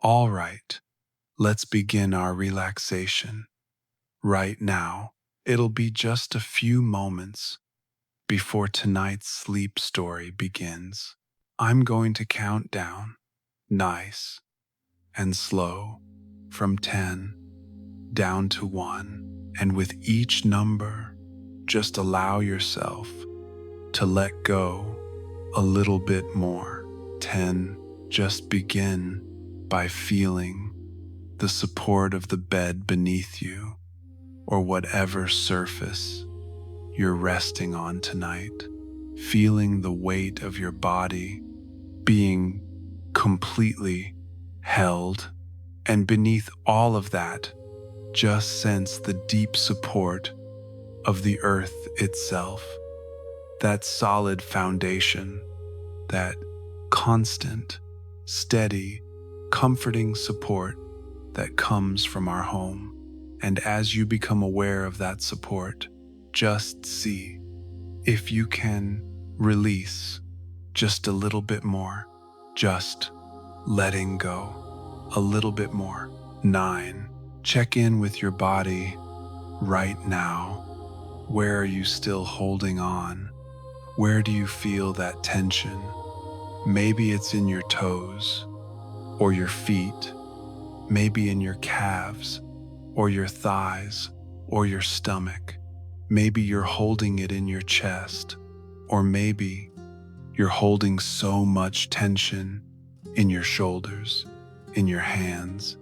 All right, let's begin our relaxation. Right now, it'll be just a few moments before tonight's sleep story begins. I'm going to count down, nice and slow, from 10 down to 1. And with each number, just allow yourself to let go a little bit more. 10, just begin by feeling the support of the bed beneath you or whatever surface you're resting on tonight. Feeling the weight of your body being completely held, and beneath all of that, just sense the deep support of the earth itself, that solid foundation, that constant, steady, comforting support that comes from our home. And as you become aware of that support, just see if you can release just a little bit more, just letting go a little bit more. 9, check in with your body right now. Where are you still holding on? Where do you feel that tension? Maybe it's in your toes or your feet, maybe in your calves or your thighs or your stomach. Maybe you're holding it in your chest, or maybe you're holding so much tension in your shoulders, in your hands,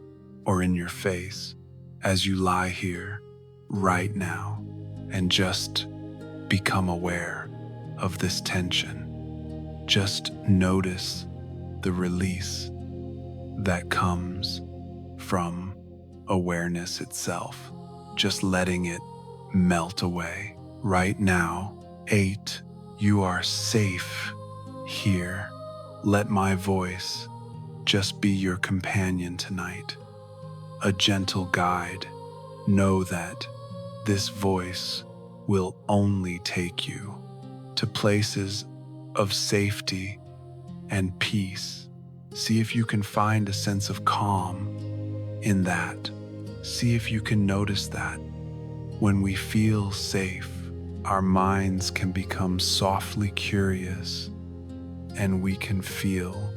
or in your face as you lie here right now and just become aware of this tension. Just notice the release that comes from awareness itself, just letting it melt away. Right now, 8, you are safe here. Let my voice just be your companion tonight, a gentle guide. Know that this voice will only take you to places of safety and peace. See if you can find a sense of calm in that. See if you can notice that. When we feel safe, our minds can become softly curious, and we can feel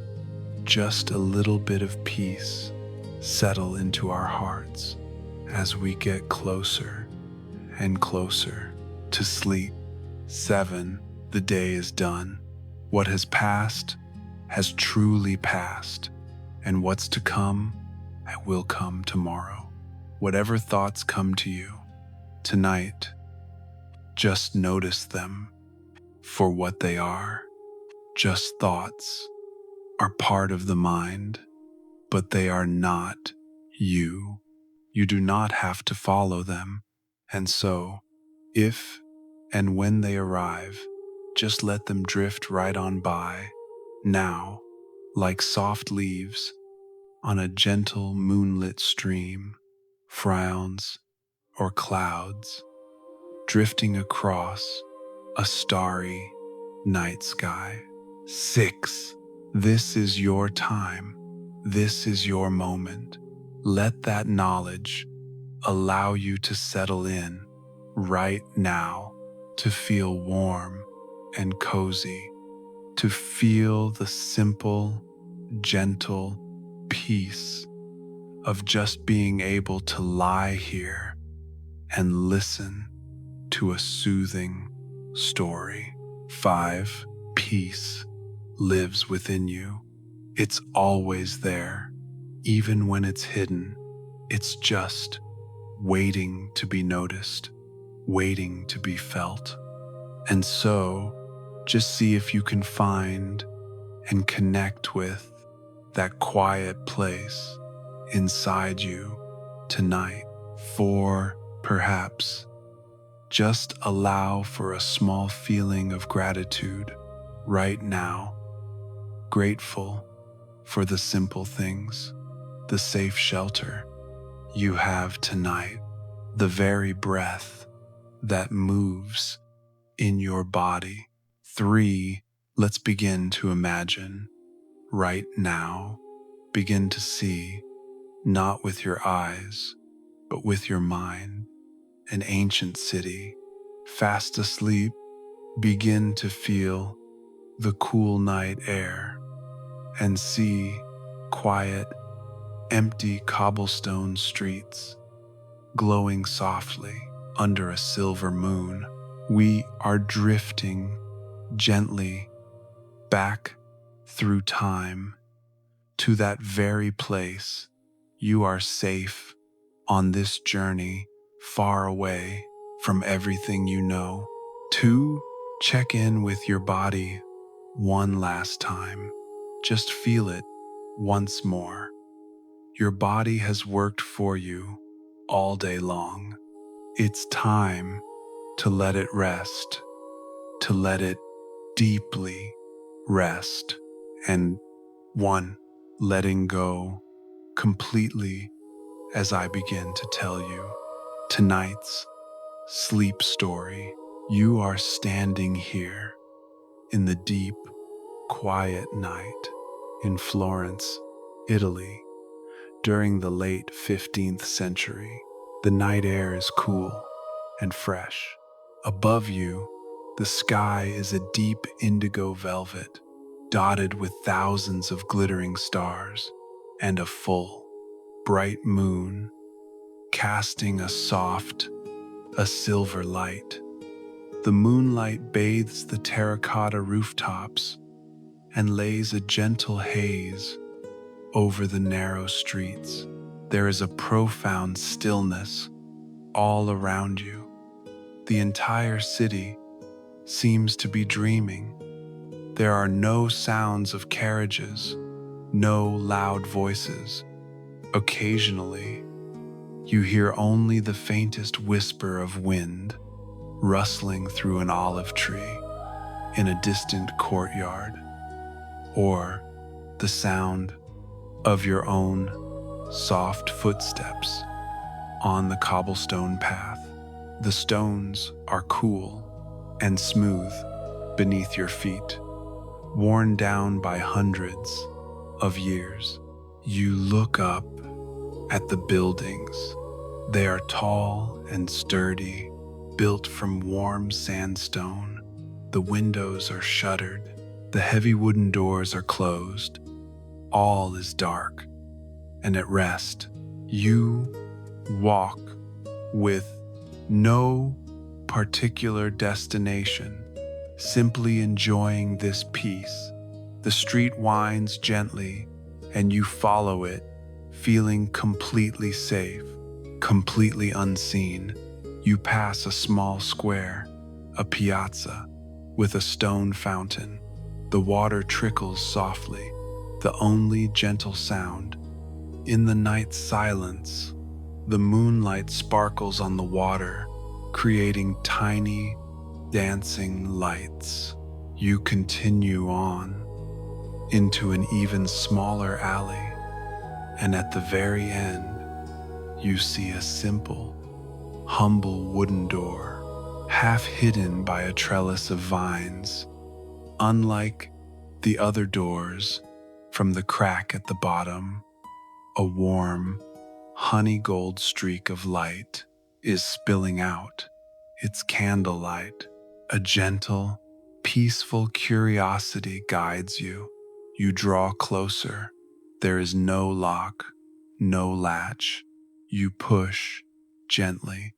just a little bit of peace settle into our hearts as we get closer and closer to sleep. 7, the day is done. What has passed has truly passed, and what's to come will come tomorrow. Whatever thoughts come to you tonight, just notice them for what they are. Just thoughts are part of the mind, but they are not you. You do not have to follow them. And so, if and when they arrive, just let them drift right on by. Now, like soft leaves on a gentle moonlit stream, frowns or clouds drifting across a starry night sky. 6, this is your time. This is your moment. Let that knowledge allow you to settle in right now, to feel warm and cozy, to feel the simple, gentle peace of just being able to lie here and listen to a soothing story. 5, peace lives within you. It's always there, even when it's hidden. It's just waiting to be noticed, waiting to be felt. And so, just see if you can find and connect with that quiet place inside you tonight. 4, perhaps, just allow for a small feeling of gratitude right now. Grateful for the simple things, the safe shelter you have tonight, the very breath that moves in your body. 3, let's begin to imagine right now Begin to see, not with your eyes, but with your mind, an ancient city, fast asleep. Begin to feel the cool night air and see quiet, empty cobblestone streets glowing softly under a silver moon. We are drifting gently back through time to that very place. You are safe on this journey, far away from everything you know. To check in with your body one last time. Just feel it once more. Your body has worked for you all day long. It's time to let it rest, to let it deeply rest. And one, letting go completely as I begin to tell you tonight's sleep story. You are standing here in the deep, quiet night in Florence, Italy, during the late 15th century. The night air is cool and fresh. Above you, the sky is a deep indigo velvet, dotted with thousands of glittering stars, and a full, bright moon casting a silver light. The moonlight bathes the terracotta rooftops and lays a gentle haze over the narrow streets. There is a profound stillness all around you. The entire city seems to be dreaming. There are no sounds of carriages, no loud voices. Occasionally, you hear only the faintest whisper of wind rustling through an olive tree in a distant courtyard, or the sound of your own soft footsteps on the cobblestone path. The stones are cool and smooth beneath your feet, worn down by hundreds of years. You look up at the buildings. They are tall and sturdy, built from warm sandstone. The windows are shuttered. The heavy wooden doors are closed. All is dark and at rest. You walk with no particular destination, simply enjoying this peace. The street winds gently, and you follow it, feeling completely safe, completely unseen. You pass a small square, a piazza, with a stone fountain. The water trickles softly, the only gentle sound. In the night silence, the moonlight sparkles on the water, creating tiny, dancing lights. You continue on into an even smaller alley, and at the very end, you see a simple, humble wooden door, half hidden by a trellis of vines. Unlike the other doors, from the crack at the bottom, a warm, honey gold streak of light is spilling out. It's candlelight. A gentle, peaceful curiosity guides you. You draw closer. There is no lock, no latch. You push gently,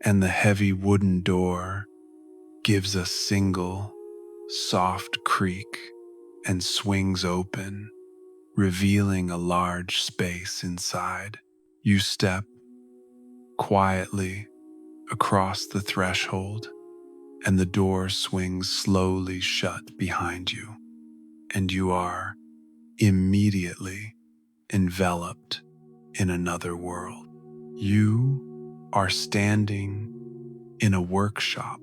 and the heavy wooden door gives a single, soft creak and swings open, revealing a large space inside. You step quietly across the threshold, and the door swings slowly shut behind you, and you are immediately enveloped in another world. You are standing in a workshop,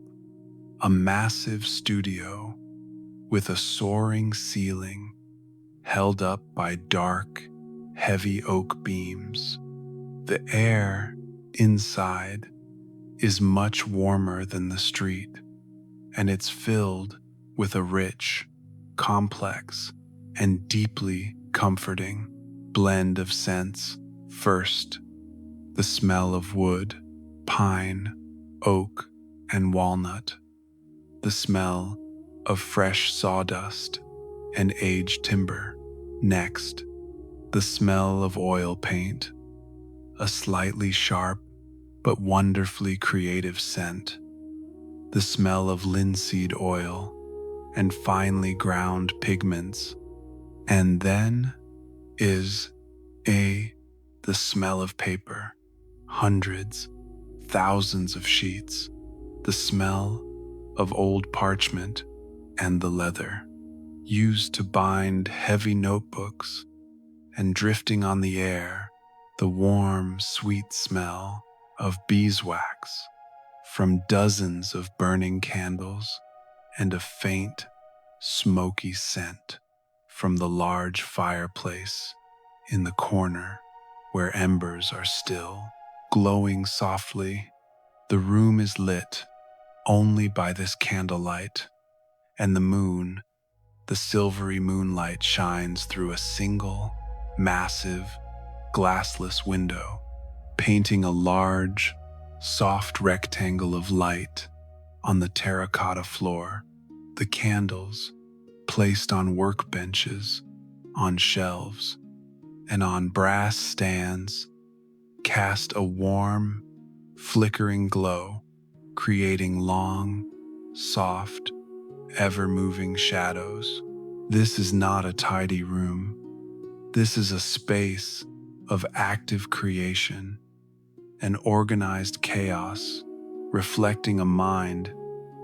a massive studio with a soaring ceiling held up by dark, heavy oak beams. The air inside is much warmer than the street, and it's filled with a rich, complex, and deeply comforting blend of scents. First, the smell of wood, pine, oak, and walnut. The smell of fresh sawdust and aged timber. Next, the smell of oil paint, a slightly sharp but wonderfully creative scent. The smell of linseed oil and finely ground pigments. And then is the smell of paper, hundreds, thousands of sheets, the smell of old parchment and the leather used to bind heavy notebooks, and drifting on the air, the warm, sweet smell of beeswax from dozens of burning candles, and a faint, smoky scent from the large fireplace in the corner where embers are still glowing softly. The room is lit only by this candlelight, and the moon, the silvery moonlight, shines through a single, massive, glassless window, painting a large, soft rectangle of light on the terracotta floor. The candles, placed on workbenches, on shelves, and on brass stands, cast a warm, flickering glow, creating long, soft, ever-moving shadows. This is not a tidy room. This is a space of active creation, an organized chaos, reflecting a mind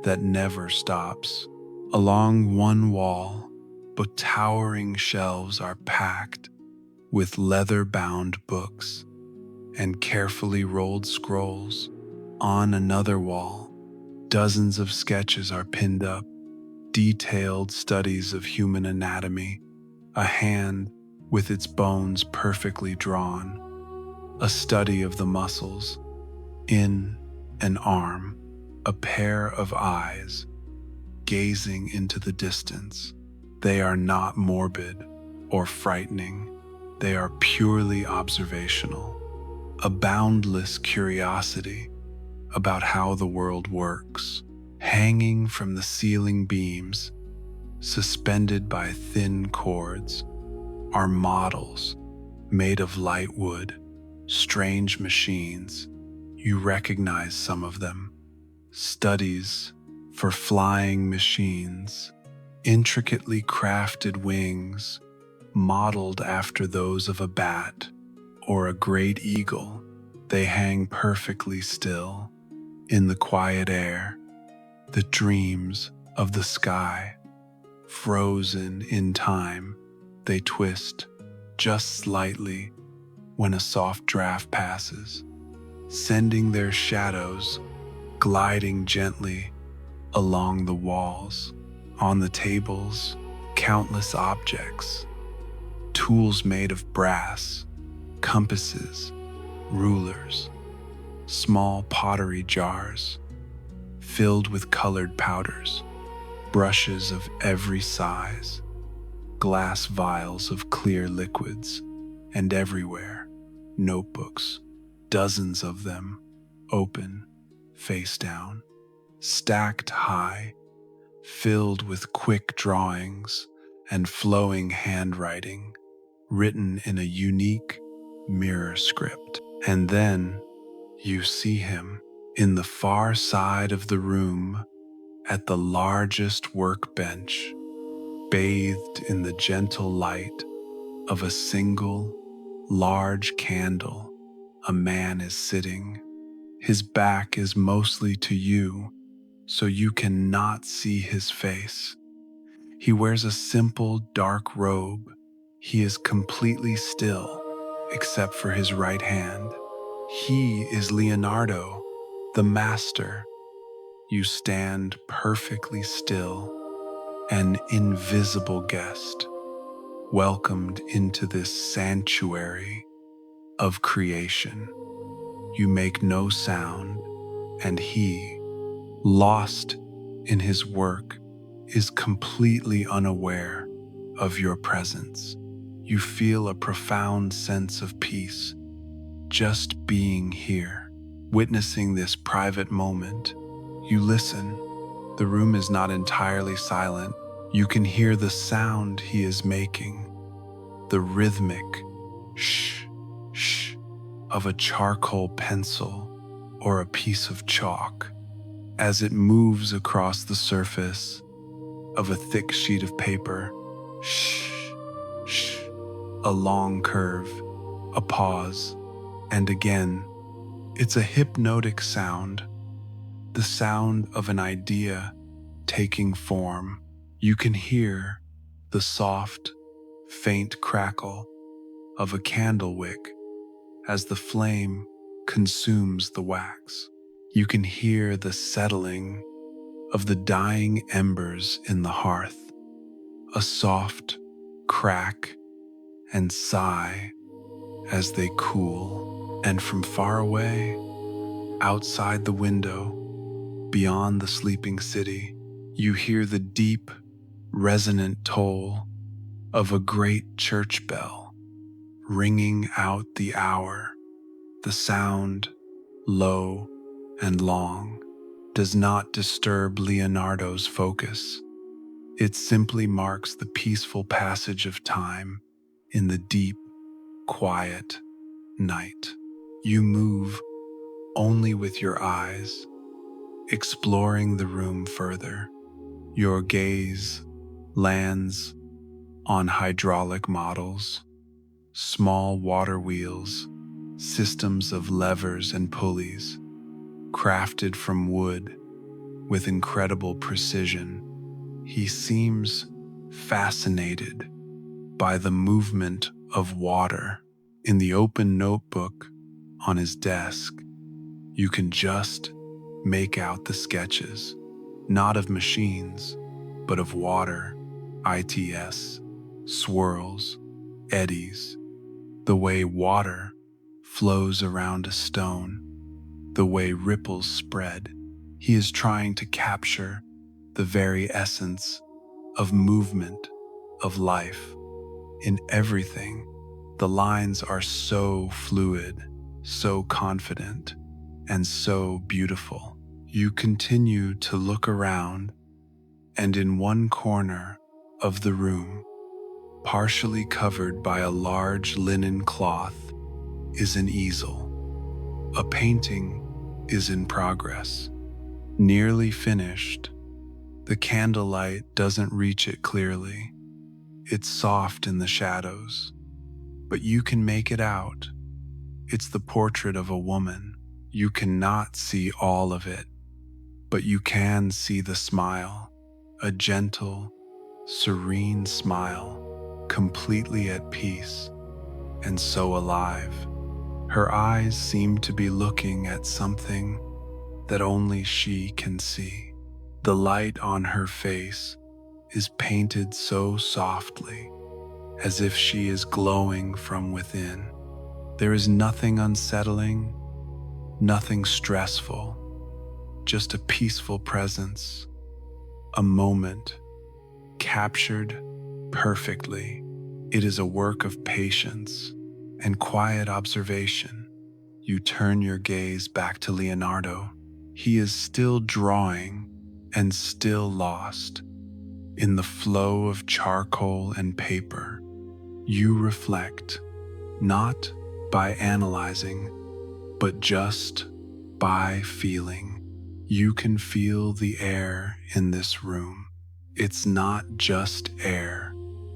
that never stops. Along one wall, but towering shelves are packed with leather-bound books and carefully rolled scrolls. On another wall, dozens of sketches are pinned up, detailed studies of human anatomy, a hand with its bones perfectly drawn, a study of the muscles in an arm, a pair of eyes gazing into the distance. They are not morbid or frightening. They are purely observational, a boundless curiosity about how the world works. Hanging from the ceiling beams, suspended by thin cords, are models made of light wood, strange machines. You recognize some of them. Studies for flying machines, intricately crafted wings, modeled after those of a bat or a great eagle. They hang perfectly still in the quiet air, the dreams of the sky. Frozen in time, they twist just slightly when a soft draft passes, sending their shadows gliding gently along the walls. On the tables, countless objects, tools made of brass, compasses, rulers, small pottery jars filled with colored powders, brushes of every size, glass vials of clear liquids, and everywhere, notebooks, dozens of them, open, face down, stacked high, filled with quick drawings and flowing handwriting, written in a unique mirror script. And then you see him in the far side of the room at the largest workbench, bathed in the gentle light of a single, large candle. A man is sitting. His back is mostly to you, so you cannot see his face. He wears a simple dark robe. He is completely still, except for his right hand. He is Leonardo, the master. You stand perfectly still, an invisible guest, welcomed into this sanctuary of creation. You make no sound, and he, lost in his work, is completely unaware of your presence. You feel a profound sense of peace just being here, witnessing this private moment. You listen. The room is not entirely silent. You can hear the sound he is making, the rhythmic shh, shh of a charcoal pencil or a piece of chalk as it moves across the surface of a thick sheet of paper. Shh, shh, a long curve, a pause, and again. It's a hypnotic sound, the sound of an idea taking form. You can hear the soft, faint crackle of a candle wick as the flame consumes the wax. You can hear the settling of the dying embers in the hearth, a soft crack and sigh as they cool. And from far away, outside the window, beyond the sleeping city, you hear the deep, resonant toll of a great church bell ringing out the hour. The sound, low and long, does not disturb Leonardo's focus. It simply marks the peaceful passage of time in the deep, quiet night. You move only with your eyes, exploring the room further. Your gaze lands on hydraulic models, small water wheels, systems of levers and pulleys, crafted from wood with incredible precision. He seems fascinated by the movement of water. In the open notebook on his desk, you can just make out the sketches, not of machines, but of water, ITS, swirls, eddies, the way water flows around a stone, the way ripples spread. He is trying to capture the very essence of movement, of life. In everything, the lines are so fluid, so confident, and so beautiful. You continue to look around, and in one corner of the room, partially covered by a large linen cloth, is an easel. A painting is in progress, nearly finished. The candlelight doesn't reach it clearly. It's soft in the shadows, but you can make it out. It's the portrait of a woman. You cannot see all of it, but you can see the smile, a gentle, serene smile, completely at peace and so alive. Her eyes seem to be looking at something that only she can see. The light on her face is painted so softly, as if she is glowing from within. There is nothing unsettling, nothing stressful, just a peaceful presence, a moment captured perfectly. It is a work of patience and quiet observation. You turn your gaze back to Leonardo. He is still drawing and still lost in the flow of charcoal and paper. You reflect, not by analyzing, but just by feeling. You can feel the air in this room. It's not just air,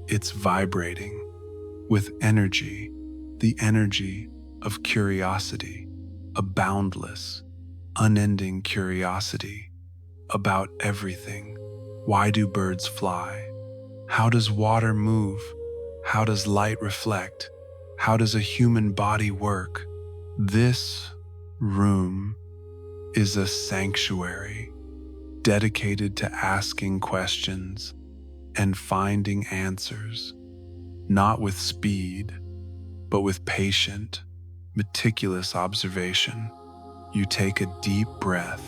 it's vibrating with energy, the energy of curiosity, a boundless, unending curiosity about everything. Why do birds fly? How does water move? How does light reflect? How does a human body work? This room is a sanctuary dedicated to asking questions and finding answers, not with speed, but with patient, meticulous observation. You take a deep breath,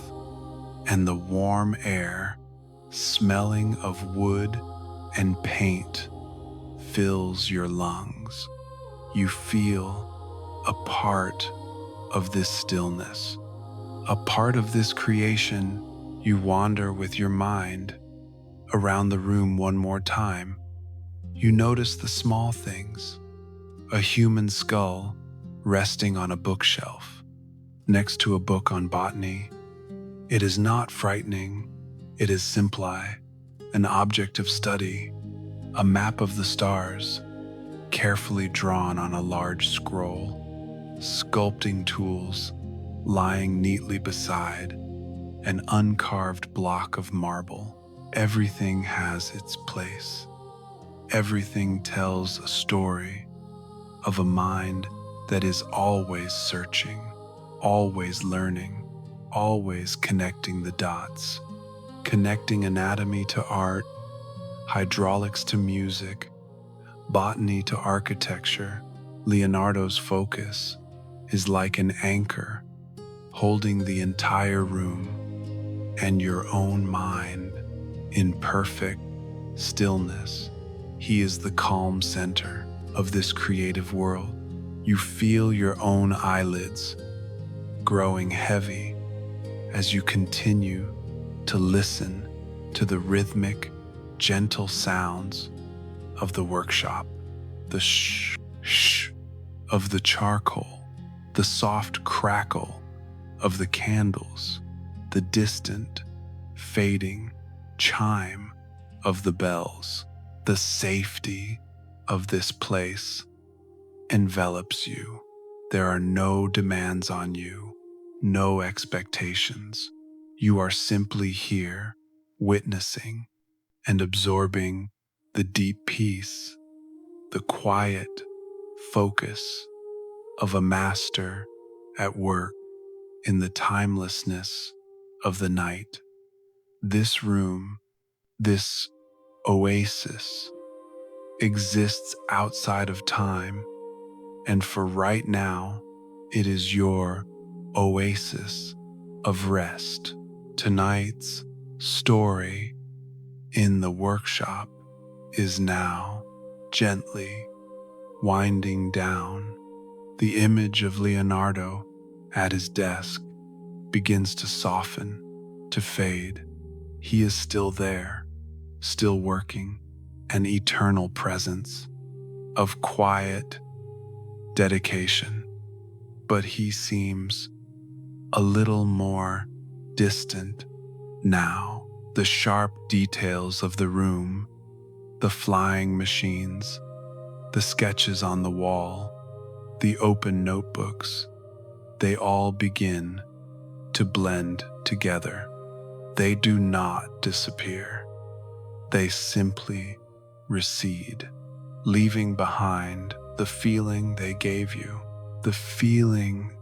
and the warm air, smelling of wood and paint, fills your lungs. You feel a part of this stillness, a part of this creation. You wander with your mind around the room one more time. You notice the small things: a human skull resting on a bookshelf next to a book on botany. It is not frightening, it is simply an object of study, a map of the stars, carefully drawn on a large scroll, sculpting tools lying neatly beside an uncarved block of marble. Everything has its place. Everything tells a story of a mind that is always searching, always learning, always connecting the dots, connecting anatomy to art, hydraulics to music, botany to architecture. Leonardo's focus is like an anchor holding the entire room and your own mind in perfect stillness. He is the calm center of this creative world. You feel your own eyelids growing heavy as you continue to listen to the rhythmic, gentle sounds of the workshop, the shh of the charcoal, the soft crackle of the candles, the distant, fading chime of the bells. The safety of this place envelops you. There are no demands on you, no expectations. You are simply here, witnessing and absorbing the deep peace, the quiet focus of a master at work in the timelessness of the night. This room, this oasis, exists outside of time, and for right now, it is your oasis of rest. Tonight's story in the workshop is now gently winding down. The image of Leonardo at his desk begins to soften, to fade. He is still there, still working, an eternal presence of quiet dedication, but he seems a little more distant now. The sharp details of the room, the flying machines, the sketches on the wall, the open notebooks, they all begin to blend together. They do not disappear. They simply recede, leaving behind the feeling they gave you, the feeling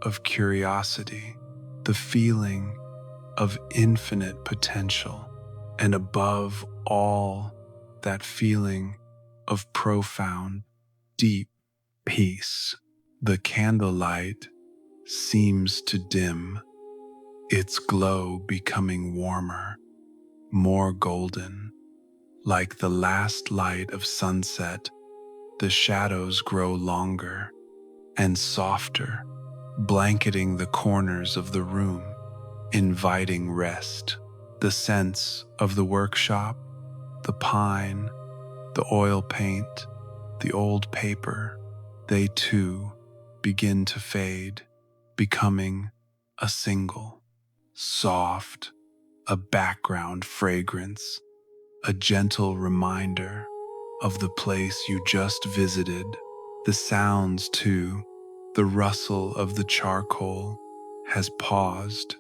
of curiosity, the feeling of infinite potential, and above all, that feeling of profound, deep peace. The candlelight seems to dim, its glow becoming warmer, more golden. Like the last light of sunset, the shadows grow longer and softer, blanketing the corners of the room, inviting rest. The scents of the workshop, the pine, the oil paint, the old paper, they too begin to fade, becoming a single, soft, a background fragrance, a gentle reminder of the place you just visited. The sounds too, the rustle of the charcoal has paused,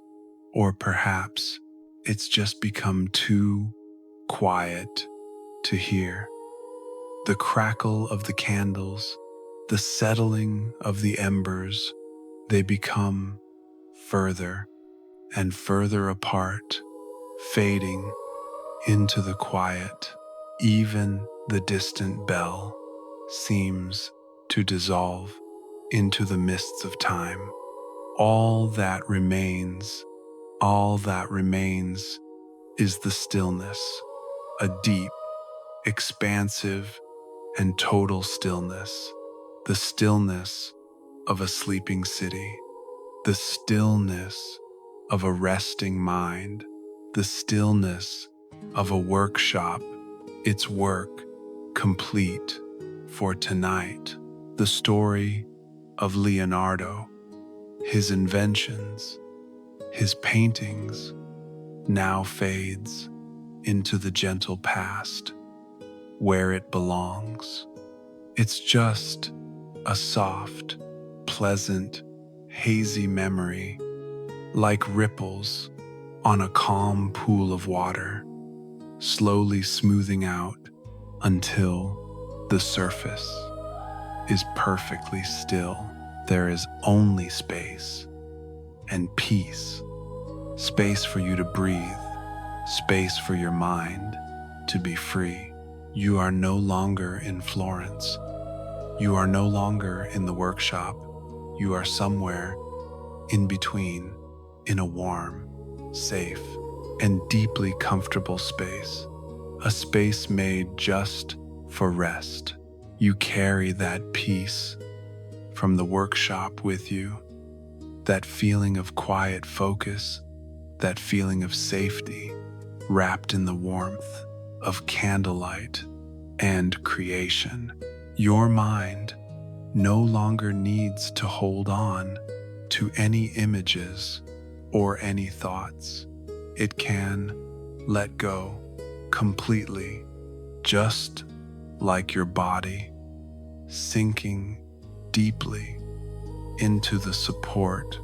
or perhaps it's just become too quiet to hear. The crackle of the candles, the settling of the embers, they become further and further apart, fading into the quiet. Even the distant bell seems to dissolve into the mists of time. All that remains, all that remains is the stillness, a deep, expansive, and total stillness. The stillness of a sleeping city, the stillness of a resting mind, the stillness of a workshop, its work complete for tonight. The story of Leonardo, his inventions, his paintings, now fades into the gentle past where it belongs. It's just a soft, pleasant, hazy memory, like ripples on a calm pool of water, slowly smoothing out until the surface is perfectly still. There is only space and peace, space for you to breathe, space for your mind to be free. You are no longer in Florence. You are no longer in the workshop. You are somewhere in between, in a warm, safe, and deeply comfortable space, a space made just for rest. You carry that peace from the workshop with you, that feeling of quiet focus, that feeling of safety, wrapped in the warmth of candlelight and creation. Your mind no longer needs to hold on to any images or any thoughts. It can let go completely, just like your body sinking deeply into the support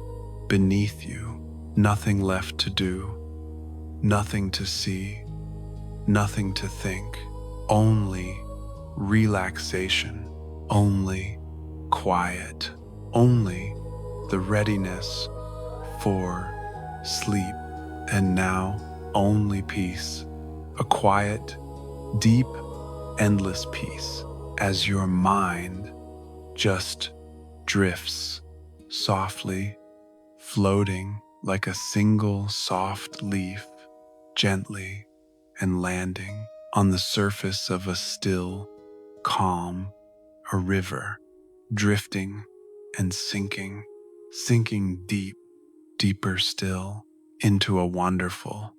beneath you. Nothing left to do, nothing to see, nothing to think, only relaxation, only quiet, only the readiness for sleep, and now only peace, a quiet, deep, endless peace as your mind just drifts softly, floating like a single soft leaf, gently and landing on the surface of a still, calm, a river, drifting and sinking deep, deeper still into a wonderful,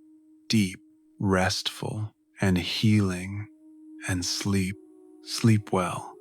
deep, restful, and healing, and sleep well.